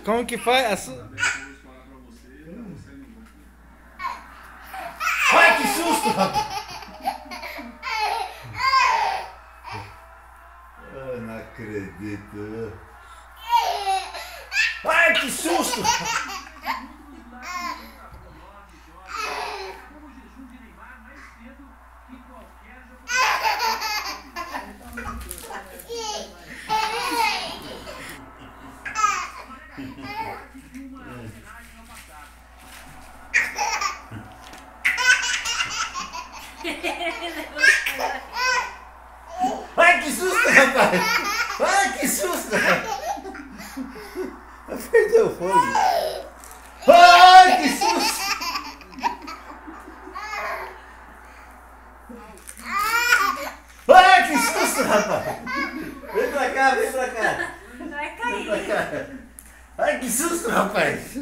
Como que faz? Ai, que susto, rapaz! Eu não acredito. Ai, que susto! Ai, que susto, rapaz! Ai, que susto! Perdeu o fone. Ai, que susto! Ai, que susto, rapaz! Vem pra cá, vem pra cá! Vai Vem pra cair. cá! Ai, que susto, rapaz!